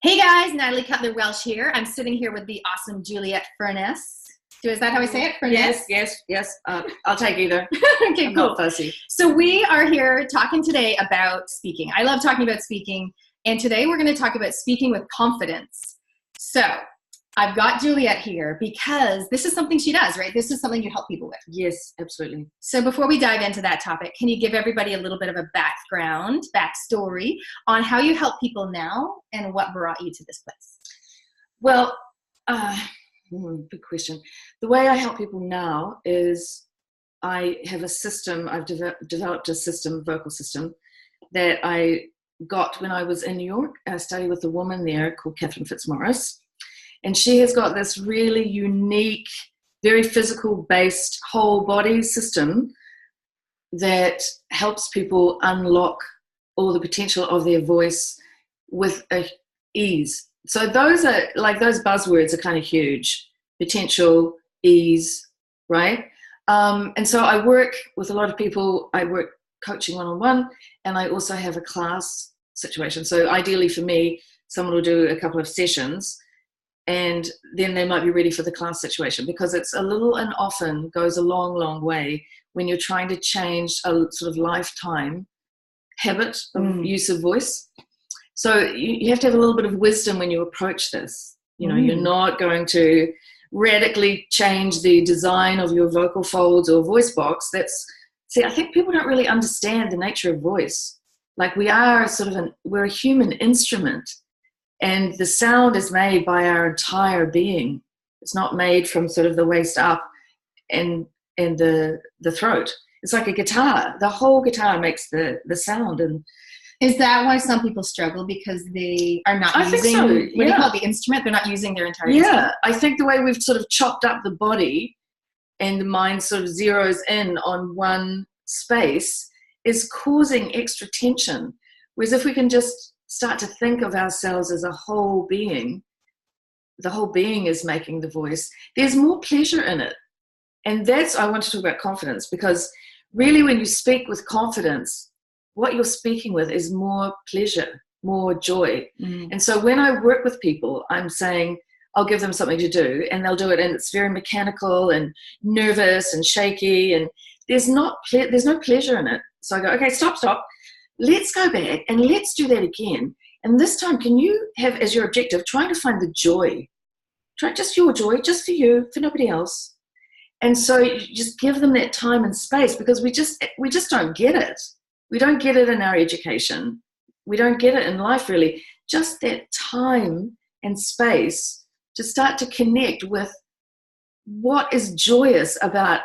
Hey guys, Natalie Cutler-Welsh here. I'm sitting here with the awesome Juliet Furness. Is that how I say it? Furness? Yes. I'll take either. Okay, I'm cool. not fussy. So we are here talking today about speaking. I love talking about speaking, and today we're going to talk about speaking with confidence. So I've got Juliet here because this is something she does, right? This is something you help people with. Yes, absolutely. So before we dive into that topic, can you give everybody a little bit of a backstory on how you help people now and what brought you to this place? Well, good question. The way I help people now is I have a system. I've developed a system, vocal system, that I got when I was in New York. I studied with a woman there called Catherine Fitzmaurice. And she has got this really unique, very physical-based whole body system that helps people unlock all the potential of their voice with ease. So those are like those buzzwords are kind of huge: potential, ease, right? And so I work with a lot of people. I work coaching one-on-one, and I also have a class situation. So ideally for me, someone will do a couple of sessions, and then they might be ready for the class situation, because it's a little and often goes a long, long way when you're trying to change a sort of lifetime habit of use of voice. So you have to have a little bit of wisdom when you approach this. You know, you're not going to radically change the design of your vocal folds or voice box. I think people don't really understand the nature of voice. Like we're a human instrument. And the sound is made by our entire being. It's not made from sort of the waist up and the throat. It's like a guitar. The whole guitar makes the sound. And is that why some people struggle? Because they are not using, think so, what do you call it, the instrument? They're not using their entire instrument. Yeah, I think the way we've sort of chopped up the body and the mind sort of zeroes in on one space is causing extra tension. Whereas if we can just start to think of ourselves as a whole being, the whole being is making the voice, there's more pleasure in it. And I want to talk about confidence, because really when you speak with confidence, what you're speaking with is more pleasure, more joy. And so when I work with people, I'm saying I'll give them something to do, and they'll do it, and it's very mechanical and nervous and shaky, and there's no pleasure in it. So I go, okay, stop. Let's go back and let's do that again. And this time, can you have as your objective trying to find the joy? Try just your joy, just for you, for nobody else. And so you just give them that time and space, because we just don't get it. We don't get it in our education. We don't get it in life, really. Just that time and space to start to connect with what is joyous about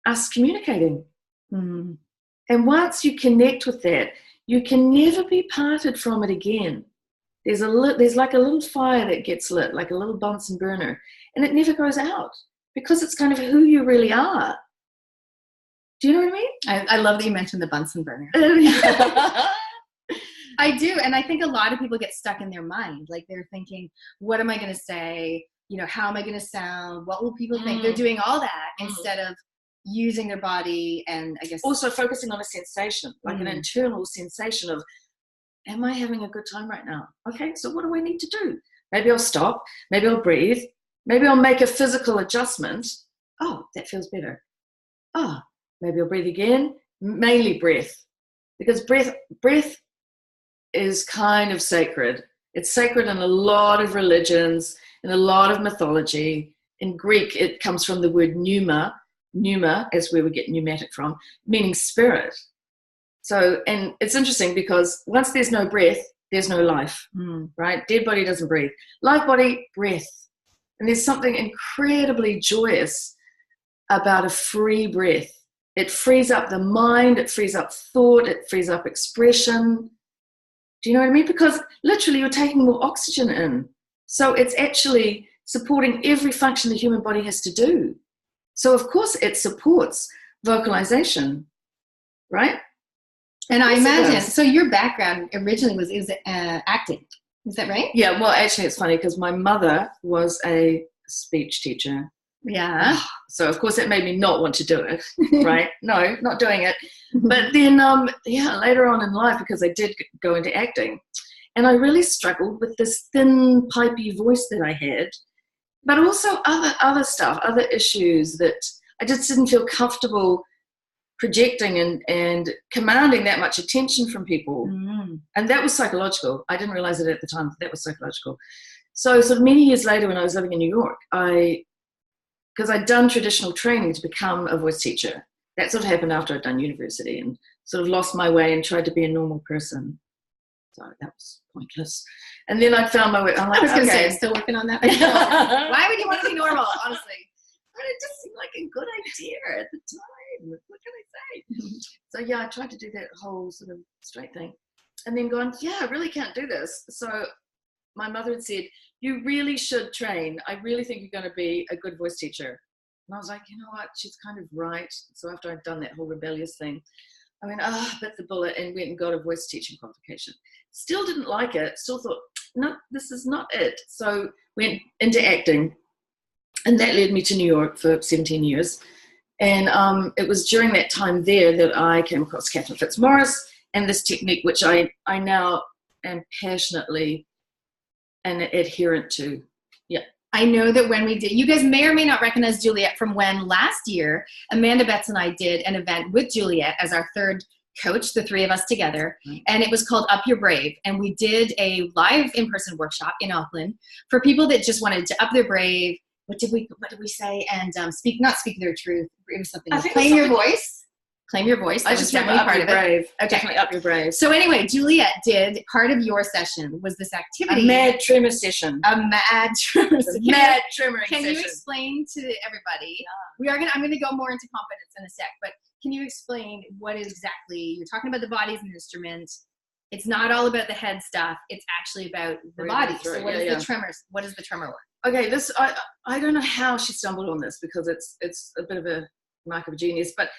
us communicating. And once you connect with that, you can never be parted from it again. There's like a little fire that gets lit, like a little Bunsen burner, and it never goes out, because it's kind of who you really are. Do you know what I mean? I love that you mentioned the Bunsen burner. I do, and I think a lot of people get stuck in their mind. Like they're thinking, what am I going to say? You know, how am I going to sound? What will people think? They're doing all that instead of using their body, and I guess also focusing on a sensation, like an internal sensation of, am I having a good time right now? Okay, so what do I need to do? Maybe I'll stop, maybe I'll breathe, maybe I'll make a physical adjustment. Oh, that feels better. Oh, maybe I'll breathe again. Mainly breath, because breath is kind of sacred. It's sacred in a lot of religions, in a lot of mythology. In Greek, it comes from the word pneuma, as where we get pneumatic from, meaning spirit. So, and it's interesting because once there's no breath, there's no life, right? Dead body doesn't breathe. Live body, breath. And there's something incredibly joyous about a free breath. It frees up the mind, it frees up thought, it frees up expression. Do you know what I mean? Because literally you're taking more oxygen in. So it's actually supporting every function the human body has to do. So of course it supports vocalization, right? And I imagine, so your background originally was acting. Is that right? Yeah, well, actually it's funny because my mother was a speech teacher. Yeah. So of course it made me not want to do it, right? No, not doing it. But then, later on in life, because I did go into acting, And I really struggled with this thin, pipey voice that I had, but also other stuff, other issues that I just didn't feel comfortable projecting and commanding that much attention from people. And that was psychological. I didn't realize it at the time, but that was psychological. So sort of many years later when I was living in New York, because I'd done traditional training to become a voice teacher. That sort of happened after I'd done university and sort of lost my way and tried to be a normal person. So that was pointless. And then I found my way. I'm like, I was going to say, I'm still working on that. Why would you want to be normal, honestly? But it just seemed like a good idea at the time. What can I say? So yeah, I tried to do that whole sort of straight thing. And then gone, yeah, I really can't do this. So my mother had said, you really should train. I really think you're going to be a good voice teacher. And I was like, you know what? She's kind of right. So after I'd done that whole rebellious thing, I went, bit the bullet and went and got a voice teaching qualification. Still didn't like it. Still thought, no, this is not it. So went into acting. And that led me to New York for 17 years. And it was during that time there that I came across Catherine Fitzmaurice and this technique, which I now am passionately an adherent to. Yeah. I know that when we did, you guys may or may not recognize Juliet from when last year, Amanda Betts and I did an event with Juliet as our third coach, the three of us together, and it was called Up Your Brave. And we did a live in-person workshop in Auckland for people that just wanted to up their brave. What did we say? And not speak their truth. It was something like claim your voice. Claim your voice. I just remember Up Your Brave. Okay. Definitely Up Your Brave. So anyway, Juliet did part of your session was this activity. A mad tremor session. A mad tremor session. Mad tremoring session. Can you explain to everybody? Yeah. I'm going to go more into confidence in a sec, but can you explain what is exactly, you're talking about the body as an instrument. It's not all about the head stuff. It's actually about the body. So what is the tremors? What is the tremor work? Okay, this I don't know how she stumbled on this because it's a bit of a mark of a genius, but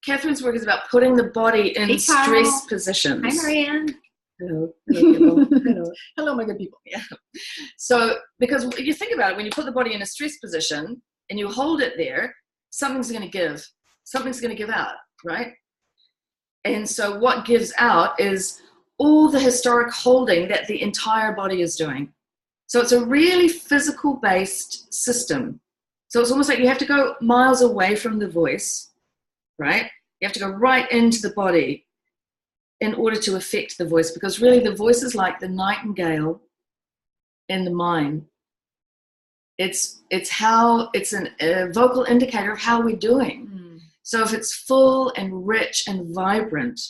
Catherine's work is about putting the body in stress positions. Hi, Marianne. Hello people. Hello. Hello, my good people. Yeah. So because you think about it, when you put the body in a stress position and you hold it there, something's going to give. Something's going to give out, right? And so what gives out is all the historic holding that the entire body is doing. So it's a really physical-based system. So it's almost like you have to go miles away from the voice, right? You have to go right into the body in order to affect the voice, because really the voice is like the nightingale in the mine. It's a vocal indicator of how we're doing. So if it's full and rich and vibrant,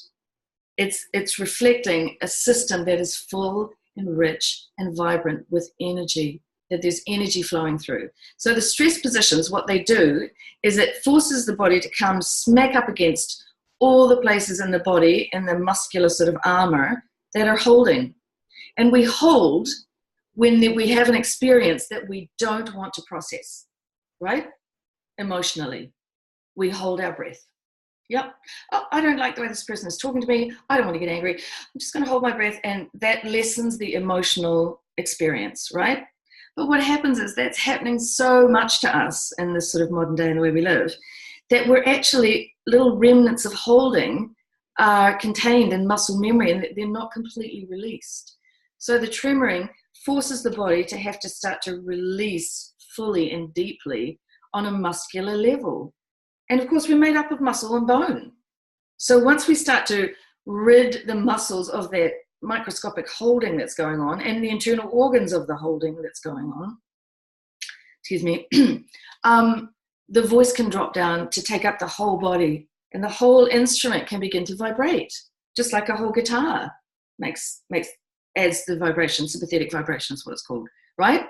it's reflecting a system that is full and rich and vibrant with energy, that there's energy flowing through. So the stress positions, what they do is it forces the body to come smack up against all the places in the body and the muscular sort of armor that are holding. And we hold when we have an experience that we don't want to process, right? Emotionally. We hold our breath. Yep. Oh, I don't like the way this person is talking to me. I don't want to get angry. I'm just going to hold my breath, and that lessens the emotional experience, right? But what happens is that's happening so much to us in this sort of modern day and the way we live, that we're actually little remnants of holding are contained in muscle memory and they're not completely released. So the tremoring forces the body to have to start to release fully and deeply on a muscular level. And of course, we're made up of muscle and bone. So once we start to rid the muscles of that microscopic holding that's going on and the internal organs of the holding that's going on, the voice can drop down to take up the whole body, and the whole instrument can begin to vibrate, just like a whole guitar adds the vibration, sympathetic vibration is what it's called, right?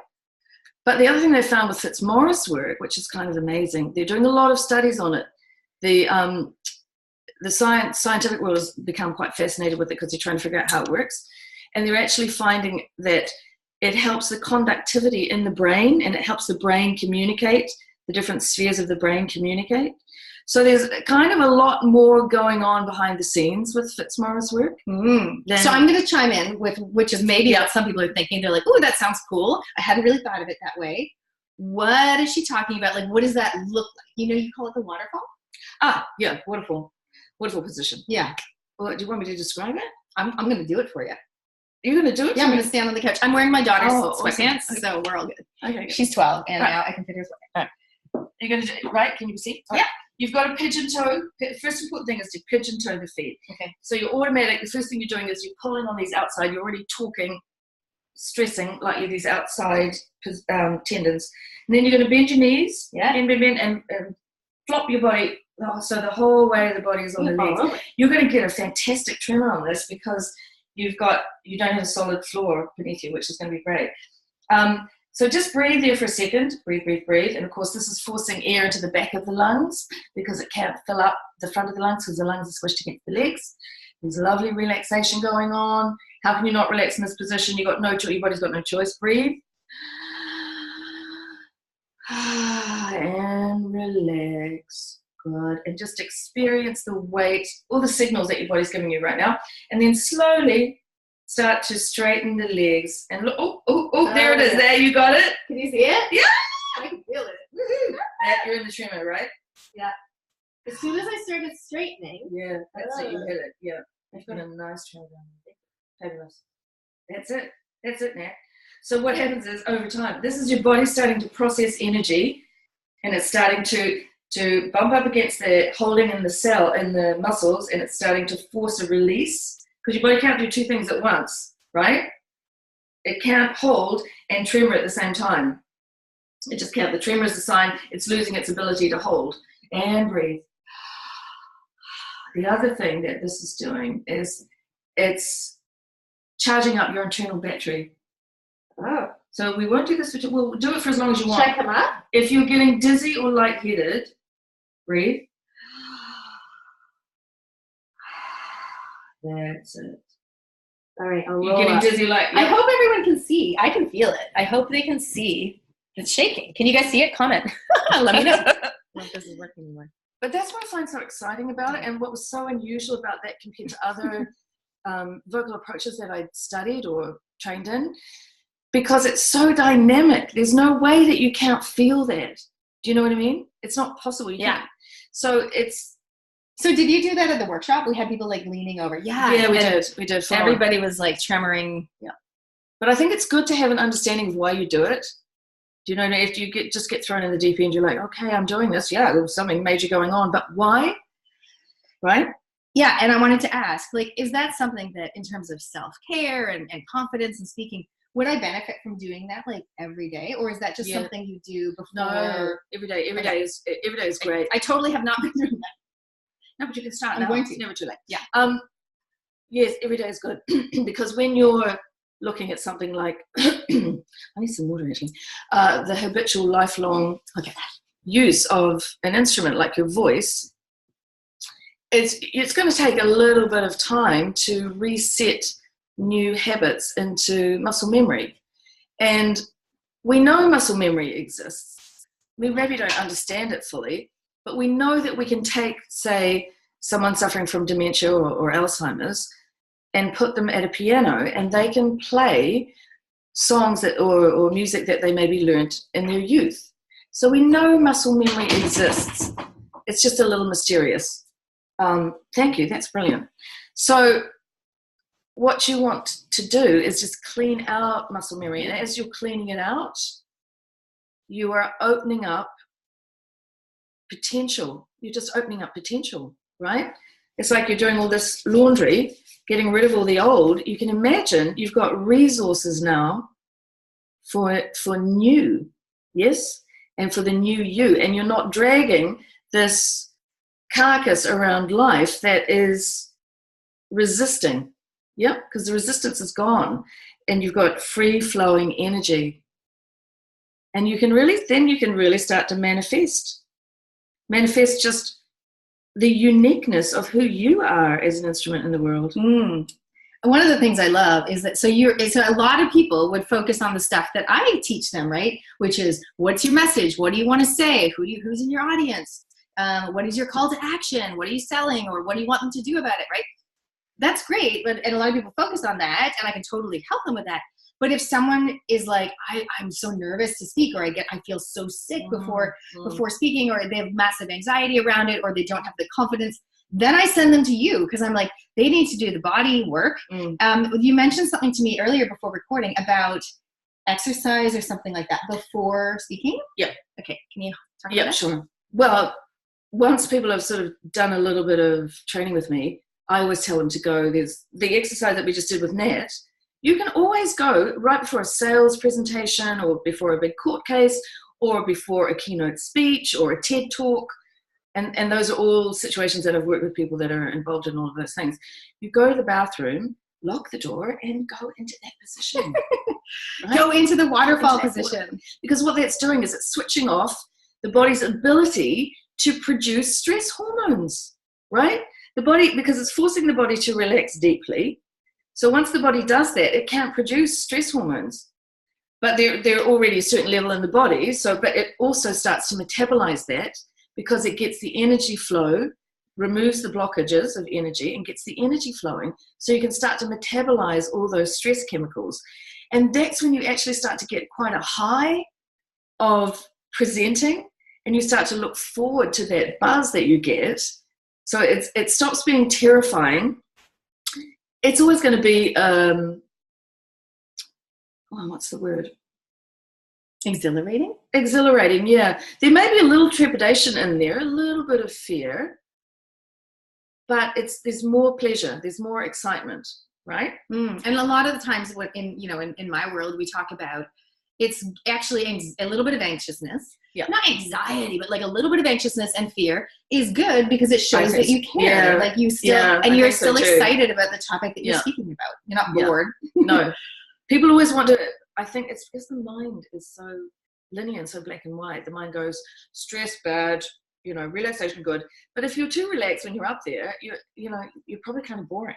But the other thing they found with Fitzmaurice's work, which is kind of amazing, they're doing a lot of studies on it. The scientific world has become quite fascinated with it because they're trying to figure out how it works. And they're actually finding that it helps the conductivity in the brain, and it helps the brain communicate, the different spheres of the brain communicate. So there's kind of a lot more going on behind the scenes with Fitzmaurice's work. So I'm going to chime in with, which is maybe what some people are thinking. They're like, oh, that sounds cool. I hadn't really thought of it that way. What is she talking about? Like, what does that look like? You call it the waterfall? Yeah, waterfall position. Yeah. Well, do you want me to describe it? I'm going to do it for you. You're going to do it? Yeah, I'm going to stand on the couch. I'm wearing my daughter's sweatpants, awesome. so we're all good. Okay. She's 12, and now I can fit her sweatpants. You're going to do, right? Can you see? Yeah. You've got to pigeon toe. First important thing is to pigeon toe the feet. Okay. So you're automatic. The first thing you're doing is you're pulling on these outside. You're already talking, stressing like these outside tendons. And then you're going to bend your knees. Yeah. Bend, and flop your body. So the whole way the body is on the legs. You're going to get a fantastic tremor on this because you don't have a solid floor beneath you, which is going to be great. So just breathe there for a second. Breathe. And of course, this is forcing air into the back of the lungs because it can't fill up the front of the lungs because the lungs are squished against the legs. There's lovely relaxation going on. How can you not relax in this position? Your body's got no choice. Breathe. And relax. Good. And just experience the weight, all the signals that your body's giving you right now. And then slowly start to straighten the legs. And look, there it is. There, you got it. Can you see it? Yeah. I can feel it. That, you're in the tremor, right? Yeah. As soon as I started straightening. Yeah, that's it. You hit it. Yeah. You've got a nice tremor down there. Fabulous. That's it. That's it now. So what happens is over time, this is your body starting to process energy, and it's starting to bump up against the holding in the cell in the muscles, and it's starting to force a release because your body can't do two things at once, right? It can't hold and tremor at the same time. It just can't. The tremor is a sign it's losing its ability to hold. And breathe. The other thing that this is doing is it's charging up your internal battery. Oh. So we won't do this, we'll do it for as long as you want. Should I come up? If you're getting dizzy or lightheaded, breathe. That's it. All right, I'll You're getting dizzy, I hope everyone can see. I can feel it. I hope they can see. It's shaking. Can you guys see it? Comment. Let me know. I don't know if this is working anymore. But that's what I find so exciting about it, and what was so unusual about that compared to other vocal approaches that I'd studied or trained in, because it's so dynamic. There's no way that you can't feel that. Do you know what I mean? It's not possible. You can't. So did you do that at the workshop? We had people like leaning over. Yeah, we did. We did. Everybody was like tremoring. Yeah. But I think it's good to have an understanding of why you do it. Do you know, if you just get thrown in the deep end, you're like, okay, I'm doing this. Yeah, there was something major going on, but why? Right? Yeah, and I wanted to ask, like, is that something that in terms of self-care and confidence and speaking, would I benefit from doing that like every day? Or is that just something you do before? No, every day. Every day is great. I totally have not been doing that. No, but you can start I'm now. going to. It's never too late. Yeah. Yes, every day is good because when you're looking at something like, I need some water actually, the habitual lifelong use of an instrument like your voice, it's going to take a little bit of time to reset new habits into muscle memory. And we know muscle memory exists. We maybe don't understand it fully, but we know that we can take, say, someone suffering from dementia or Alzheimer's and put them at a piano, and they can play songs or music that they maybe learnt in their youth. So we know muscle memory exists. It's just a little mysterious. Thank you, that's brilliant. So what you want to do is just clean out muscle memory. And as you're cleaning it out, you are opening up potential. You're just opening up potential, right? It's like you're doing all this laundry, getting rid of all the old. You can imagine you've got resources now for new, yes? And for the new you. And you're not dragging this carcass around life that is resisting. Yeah, because the resistance is gone. And you've got free-flowing energy. And you can really start to manifest just the uniqueness of who you are as an instrument in the world. One of the things I love is that so a lot of people would focus on the stuff that I teach them, right? Which is, what's your message? What do you want to say? Who's in your audience? What is your call to action? What are you selling? Or what do you want them to do about it, right? That's great, and a lot of people focus on that, and I can totally help them with that. But if someone is like, I'm so nervous to speak, or I feel so sick before speaking, or they have massive anxiety around it, or they don't have the confidence, then I send them to you because I'm like, they need to do the body work. You mentioned something to me earlier before recording about exercise or something like that before speaking. Yeah. Okay. Can you talk about that? Sure. Well, once people have sort of done a little bit of training with me, I always tell them to go. There's the exercise that we just did with Nat. You can always go right before a sales presentation or before a big court case or before a keynote speech or a TED talk. And those are all situations that I've worked with people that are involved in all of those things. You go to the bathroom, lock the door, and go into that position. Right? Go into the waterfall position. Because what that's doing is it's switching off the body's ability to produce stress hormones, right? The body, because it's forcing the body to relax deeply. So once the body does that, it can't produce stress hormones. But they're already a certain level in the body. But it also starts to metabolize that because it gets the energy flow, removes the blockages of energy and gets the energy flowing. So you can start to metabolize all those stress chemicals. And that's when you actually start to get quite a high of presenting, and you start to look forward to that buzz that you get. So it stops being terrifying. It's always going to be, what's the word? Exhilarating? Exhilarating, yeah. There may be a little trepidation in there, a little bit of fear, but there's more pleasure, there's more excitement, right? And a lot of the times in my world, we talk about it's actually a little bit of anxiousness. Yeah. Not anxiety, but like a little bit of anxiousness and fear is good because it shows that you care. Yeah, like you still, and you're still excited about the topic that you're speaking about. You're not bored. No. People always want to, I think it's because the mind is so linear and so black and white. The mind goes, stress bad, relaxation good. But if you're too relaxed when you're up there, you're probably kind of boring.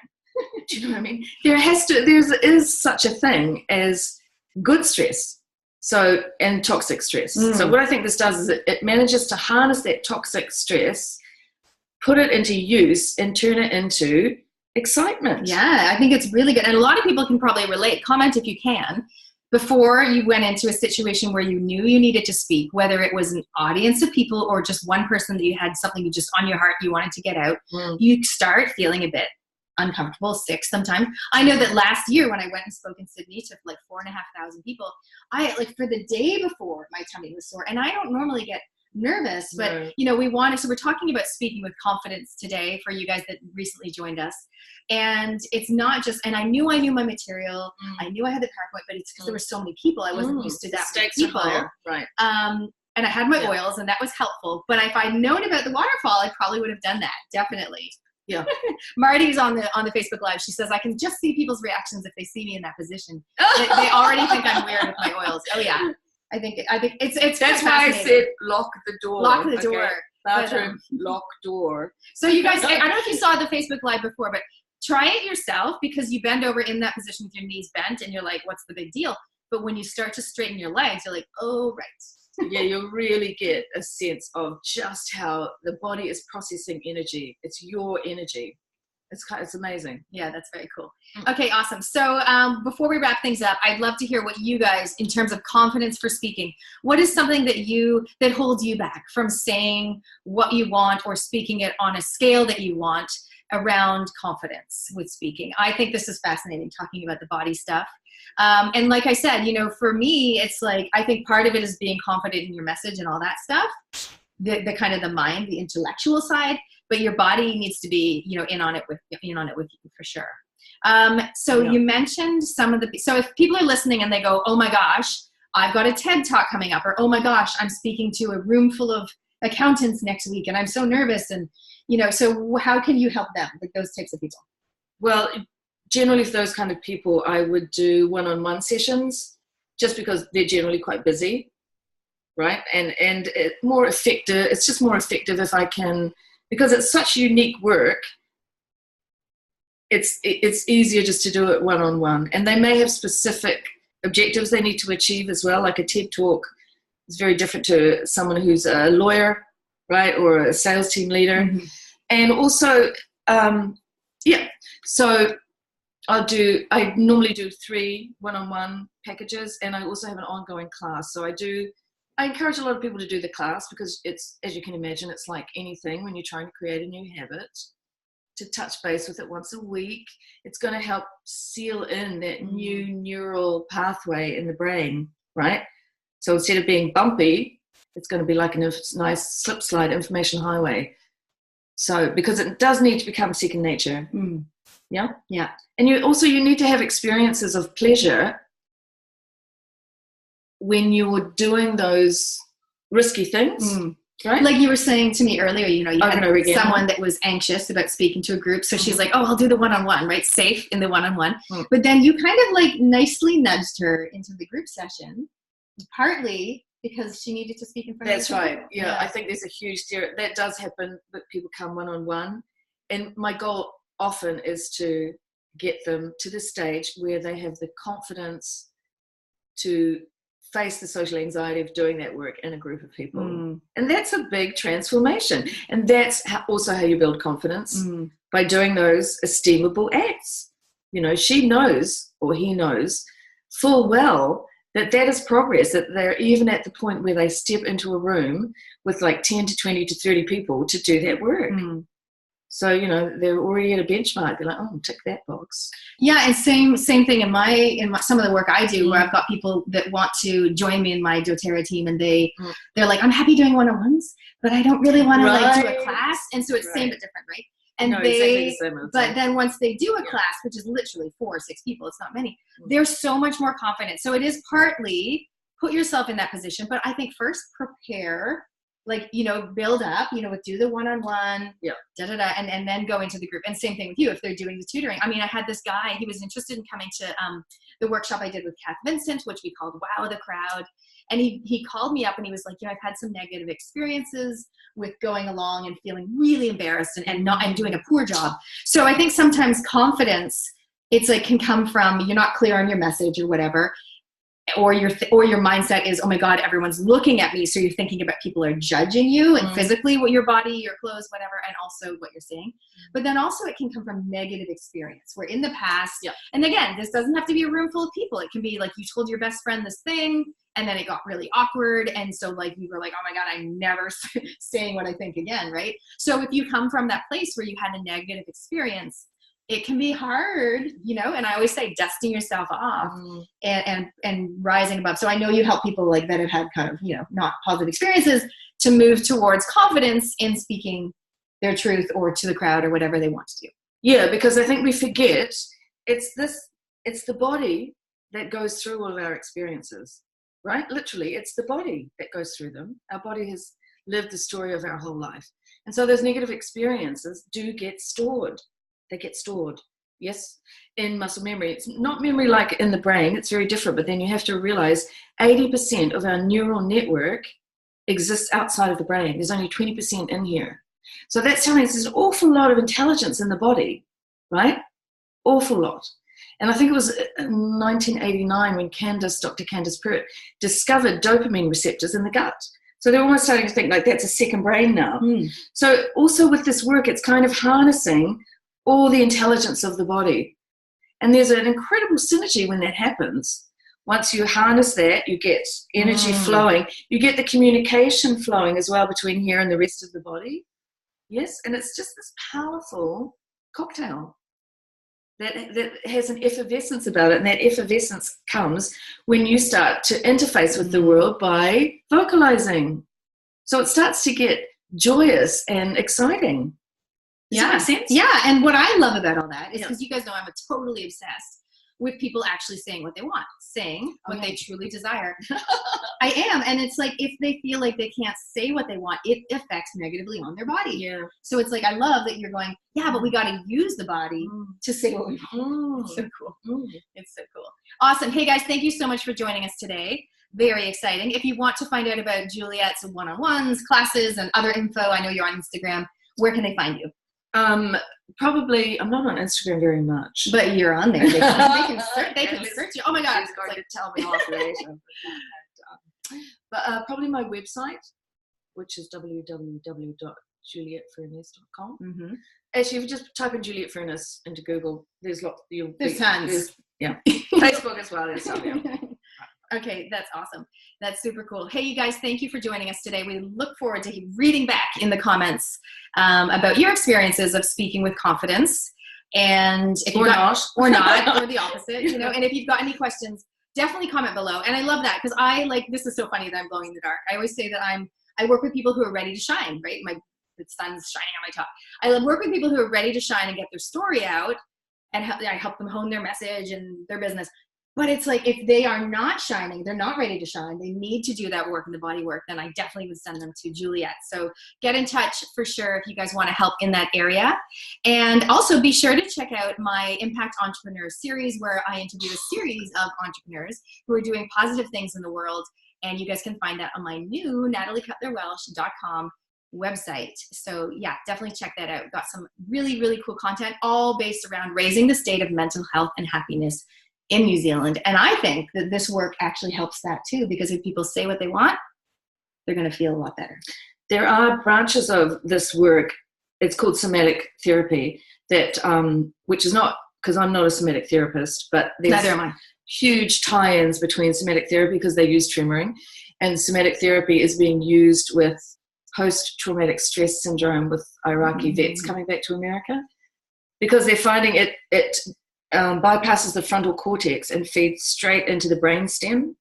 Do you know what I mean? There is such a thing as good stress. And toxic stress. So what I think this does is it manages to harness that toxic stress, put it into use, and turn it into excitement. Yeah, I think it's really good. And a lot of people can probably relate. Comment if you can. Before you went into a situation where you knew you needed to speak, whether it was an audience of people or just one person that you had something just on your heart you wanted to get out, you start feeling a bit uncomfortable, sick sometimes. I know that last year when I went and spoke in Sydney to like 4,500 people, I for the day before my tummy was sore, and I don't normally get nervous, but we're talking about speaking with confidence today for you guys that recently joined us. And it's not just, and I knew my material, I knew I had the PowerPoint, but it's because there were so many people, I wasn't used to that many people. Right. And I had my oils, and that was helpful. But if I'd known about the waterfall, I probably would have done that, definitely. Yeah. Marty's on the Facebook Live. She says, I can just see people's reactions if they see me in that position. They already think I'm weird with my oils. Oh yeah. I think it's that's why I said lock the door. Lock the door. Okay. Bathroom, lock door. So you guys, I don't know if you saw the Facebook Live before, but try it yourself, because you bend over in that position with your knees bent and you're like, what's the big deal? But when you start to straighten your legs, you're like, oh, right. Yeah, you'll really get a sense of just how the body is processing energy. It's your energy. It's amazing. Yeah, that's very cool. Okay, awesome. So before we wrap things up, I'd love to hear what you guys, in terms of confidence for speaking, what is something that holds you back from saying what you want or speaking it on a scale that you want around confidence with speaking? I think this is fascinating, talking about the body stuff. And like I said, for me, it's like, I think part of it is being confident in your message and all that stuff, the kind of the mind, the intellectual side, but your body needs to be, in on it with you for sure. You mentioned so if people are listening and they go, oh my gosh, I've got a TED talk coming up, or oh my gosh, I'm speaking to a room full of accountants next week and I'm so nervous, and so how can you help them, like those types of people? Well, generally for those kind of people, I would do one-on-one sessions, just because they're generally quite busy, right? And more effective. It's just more effective if I can, because it's such unique work. It's easier just to do it one-on-one, and they may have specific objectives they need to achieve as well. Like a TED talk is very different to someone who's a lawyer, right, or a sales team leader. Mm-hmm. And also, so I normally do 3 one-on-one packages, and I also have an ongoing class. So I encourage a lot of people to do the class, because it's, as you can imagine, it's like anything when you're trying to create a new habit. to touch base with it once a week. It's going to help seal in that new neural pathway in the brain, right? So instead of being bumpy, it's going to be like a nice slip slide information highway. So, because it does need to become second nature. Yeah? Yeah. And you need to have experiences of pleasure when you're doing those risky things. Right? Like you were saying to me earlier, you had someone that was anxious about speaking to a group. So she's like, oh, I'll do the one-on-one, right? Safe in the one-on-one. But then you kind of like nicely nudged her into the group session, partly because she needed to speak in front of That's right. Yeah, I think there's a huge that does happen, that people come one-on-one. And my goal often is to get them to the stage where they have the confidence to face the social anxiety of doing that work in a group of people. And that's a big transformation. And that's also how you build confidence, by doing those esteemable acts. She knows, or he knows full well, that is progress, that they're even at the point where they step into a room with like 10 to 20 to 30 people to do that work. So, they're already at a benchmark. They're like, oh, tick that box. Yeah, and same thing in my some of the work I do, where I've got people that want to join me in my doTERRA team, and they're like, I'm happy doing one-on-ones, but I don't really want to like do a class. And so it's same but different, right? And exactly the same. But then once they do a class, which is literally 4 or 6 people, it's not many, they're so much more confident. So it is partly put yourself in that position, but I think first prepare, like, build up, do the one-on-one, and then go into the group. And same thing with you, if they're doing the tutoring. I mean, I had this guy, he was interested in coming to the workshop I did with Kath Vincent, which we called Wow the Crowd. And he called me up and he was like, I've had some negative experiences with going along and feeling really embarrassed and doing a poor job. So I think sometimes confidence, it's like, can come from, you're not clear on your message or whatever. Or your mindset is, oh my God, everyone's looking at me. So you're thinking about people are judging you, and physically, what your body, your clothes, whatever, and also what you're saying. But then also it can come from negative experience, where in the past, and again, this doesn't have to be a room full of people. It can be like you told your best friend this thing, and then it got really awkward. And so like you were like, oh my God, I'm never saying what I think again, right? So if you come from that place where you had a negative experience, it can be hard, and I always say dusting yourself off and rising above. So I know you help people like that have had kind of, not positive experiences to move towards confidence in speaking their truth or to the crowd or whatever they want to do. Yeah, because I think we forget it's the body that goes through all of our experiences, right? Literally, it's the body that goes through them. Our body has lived the story of our whole life. And so those negative experiences do get stored. They get stored, yes, in muscle memory. It's not memory like in the brain. It's very different. But then you have to realize 80% of our neural network exists outside of the brain. There's only 20% in here. So that's telling us there's an awful lot of intelligence in the body, right? Awful lot. And I think it was in 1989 when Dr. Candace Pert discovered dopamine receptors in the gut. So they're almost starting to think like that's a second brain now. So also with this work, it's kind of harnessing all the intelligence of the body. And there's an incredible synergy when that happens. Once you harness that, you get energy flowing. You get the communication flowing as well between here and the rest of the body. Yes, and it's just this powerful cocktail that has an effervescence about it. And that effervescence comes when you start to interface with the world by vocalizing. So it starts to get joyous and exciting. Does that make sense? Yeah, and what I love about all that is because you guys know I'm totally obsessed with people actually saying what they want, saying what they truly desire. I am, and it's like if they feel like they can't say what they want, it affects negatively on their body. Yeah. So it's like I love that you're going, but we got to use the body to say what we want. It's so cool. It's so cool. Awesome. Hey guys, thank you so much for joining us today. Very exciting. If you want to find out about Juliet's one-on-ones, classes, and other info, I know you're on Instagram. Where can they find you? Probably, I'm not on Instagram very much. But you're on there. They can search you. Oh my God. She's going to tell me off later. But probably my website, which is www.julietfurness.com. Actually, if you just type in Juliet Furness into Google, there's lots. There's tons. Facebook as well. There's some, Okay, that's awesome. That's super cool. Hey, you guys, thank you for joining us today. We look forward to reading back in the comments about your experiences of speaking with confidence. And if or not, or the opposite, you know, and if you've got any questions, definitely comment below. And I love that because this is so funny that I'm glowing in the dark. I always say that I work with people who are ready to shine, right? The sun's shining on my top. I work with people who are ready to shine and get their story out, and I help them hone their message and their business. But it's like, if they are not shining, they're not ready to shine, they need to do that work and the body work, then I definitely would send them to Juliet. So get in touch for sure if you guys want to help in that area. And also be sure to check out my Impact Entrepreneur series, where I interview a series of entrepreneurs who are doing positive things in the world. And you guys can find that on my new NatalieCutlerWelsh.com website. So yeah, definitely check that out. We've got some really, really cool content, all based around raising the state of mental health and happiness in New Zealand. And I think that this work actually helps that too, because if people say what they want, they're going to feel a lot better. There are branches of this work. It's called somatic therapy, that which is not, because I'm not a somatic therapist, but there's Neither am I. Huge tie-ins between somatic therapy, because they use tremoring, and somatic therapy is being used with post-traumatic stress syndrome with Iraqi vets coming back to America, because they're finding it bypasses the frontal cortex and feeds straight into the brainstem.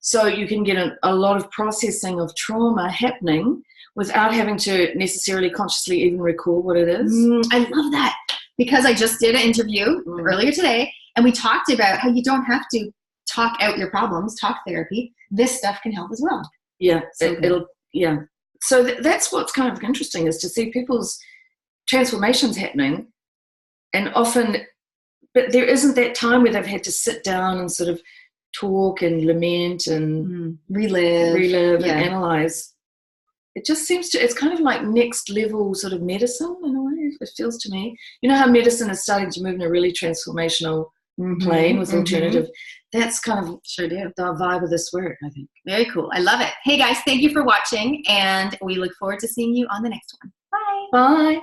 So you can get a lot of processing of trauma happening without having to necessarily consciously even recall what it is. I love that, because I just did an interview earlier today, and we talked about how you don't have to talk out your problems, talk therapy. This stuff can help as well. Yeah, So So that's what's kind of interesting, is to see people's transformations happening, and often, but there isn't that time where they've had to sit down and sort of talk and lament and relive and analyze. It just seems to, it's kind of like next level sort of medicine in a way, it feels to me. You know how medicine is starting to move in a really transformational plane with alternative. That's kind of the vibe of this work, I think. Very cool. I love it. Hey guys, thank you for watching, and we look forward to seeing you on the next one. Bye. Bye.